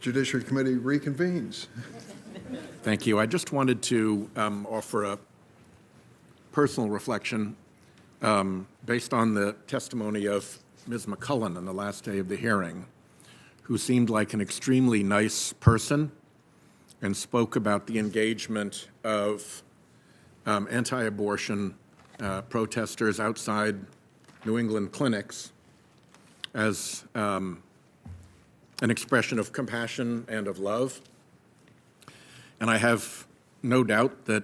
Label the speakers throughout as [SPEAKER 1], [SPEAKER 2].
[SPEAKER 1] Judiciary Committee reconvenes.
[SPEAKER 2] Thank you. I just wanted to offer a personal reflection based on the testimony of Ms. McCullen on the last day of the hearing, who seemed like an extremely nice person and spoke about the engagement of anti-abortion protesters outside New England clinics as an expression of compassion and of love. And I have no doubt that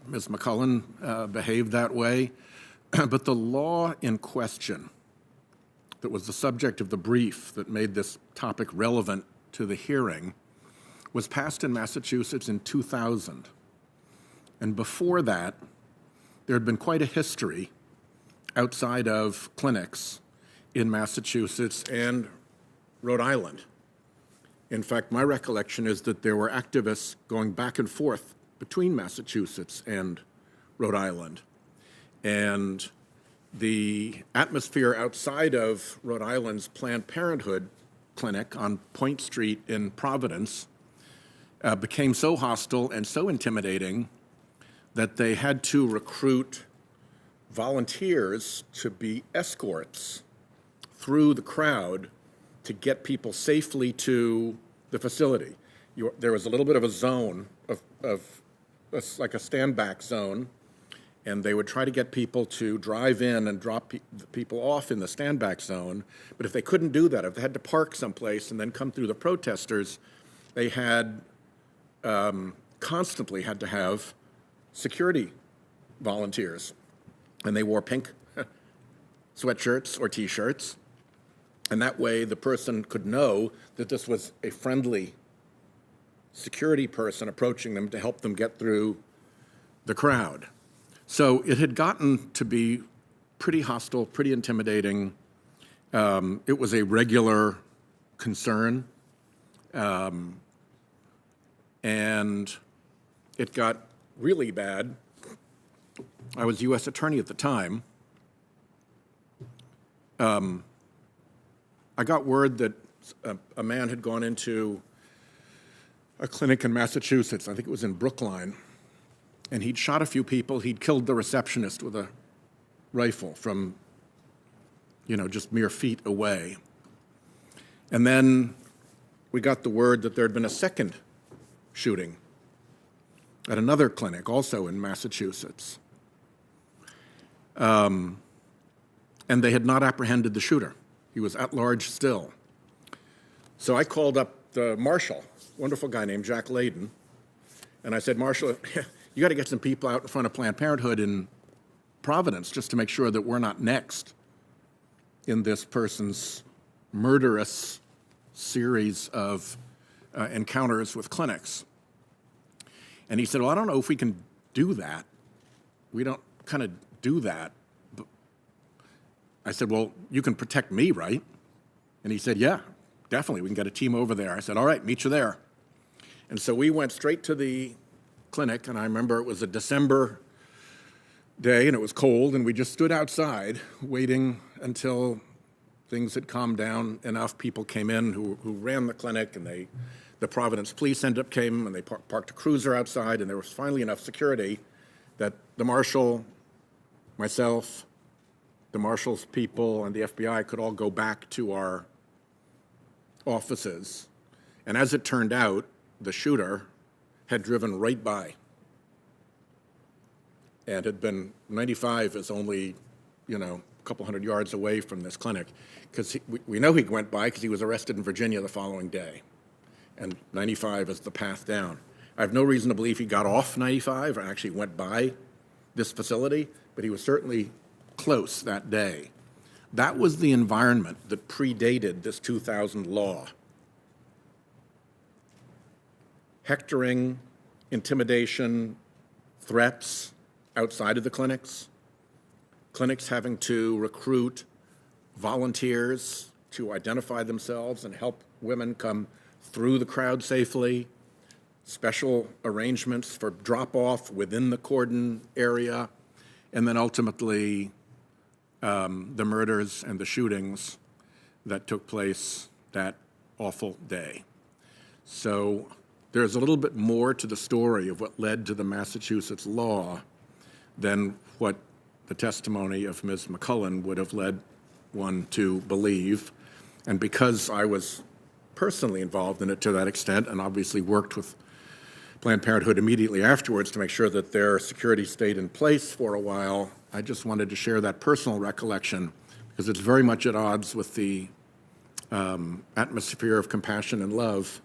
[SPEAKER 2] Ms. McCullen behaved that way. But the law in question that was the subject of the brief that made this topic relevant to the hearing was passed in Massachusetts in 2000. And before that, there had been quite a history outside of clinics in Massachusetts and Rhode Island. In fact, my recollection is that there were activists going back and forth between Massachusetts and Rhode Island. And the atmosphere outside of Rhode Island's Planned Parenthood clinic on Point Street in Providence became so hostile and so intimidating that they had to recruit volunteers to be escorts through the crowd to get people safely to the facility. There was a little bit of a zone like a stand-back zone, and they would try to get people to drive in and drop people off in the stand-back zone. But if they couldn't do that, if they had to park someplace and then come through the protesters, they had constantly had to have security volunteers. And they wore pink sweatshirts or T-shirts. And that way the person could know that this was a friendly security person approaching them to help them get through the crowd. So it had gotten to be pretty hostile, pretty intimidating. It was a regular concern. And it got really bad. I was U.S. attorney at the time. I got word that a man had gone into a clinic in Massachusetts, I think it was in Brookline, and he'd shot a few people. He'd killed the receptionist with a rifle from, just mere feet away. And then we got the word that there had been a second shooting at another clinic, also in Massachusetts. And they had not apprehended the shooter. He was at large still. So I called up the marshal, wonderful guy named Jack Layden, and I said, Marshal, you got to get some people out in front of Planned Parenthood in Providence just to make sure that we're not next in this person's murderous series of encounters with clinics. And he said, well, I don't know if we can do that. We don't kind of do that. I said, well, you can protect me, right? And he said, yeah, definitely. We can get a team over there. I said, all right, meet you there. And so we went straight to the clinic, and I remember it was a December day, and it was cold, and we just stood outside waiting until things had calmed down enough. People came in who ran the clinic, and the Providence police ended up came, and they parked a cruiser outside, and there was finally enough security that the marshal, myself, the marshal's people, and the FBI could all go back to our offices. And as it turned out, the shooter had driven right by and had been 95 is only, a couple hundred yards away from this clinic, because we know he went by because he was arrested in Virginia the following day. And 95 is the path down. I have no reason to believe he got off 95 or actually went by this facility, but he was certainly close that day. That was the environment that predated this 2000 law. Hectoring, intimidation, threats outside of the clinics, clinics having to recruit volunteers to identify themselves and help women come through the crowd safely, special arrangements for drop-off within the cordon area, and then ultimately the murders and the shootings that took place that awful day. So there's a little bit more to the story of what led to the Massachusetts law than what the testimony of Ms. McCullen would have led one to believe. And because I was personally involved in it to that extent, and obviously worked with Planned Parenthood immediately afterwards to make sure that their security stayed in place for a while, I just wanted to share that personal recollection because it's very much at odds with the atmosphere of compassion and love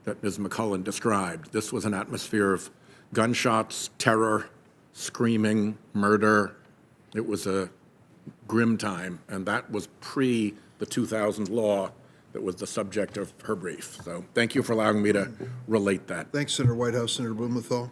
[SPEAKER 2] that Ms. McCullen described. This was an atmosphere of gunshots, terror, screaming, murder. It was a grim time, and that was pre the 2000 law that was the subject of her brief. So thank you for allowing me to relate that.
[SPEAKER 1] Thanks, Senator Whitehouse. Senator Blumenthal.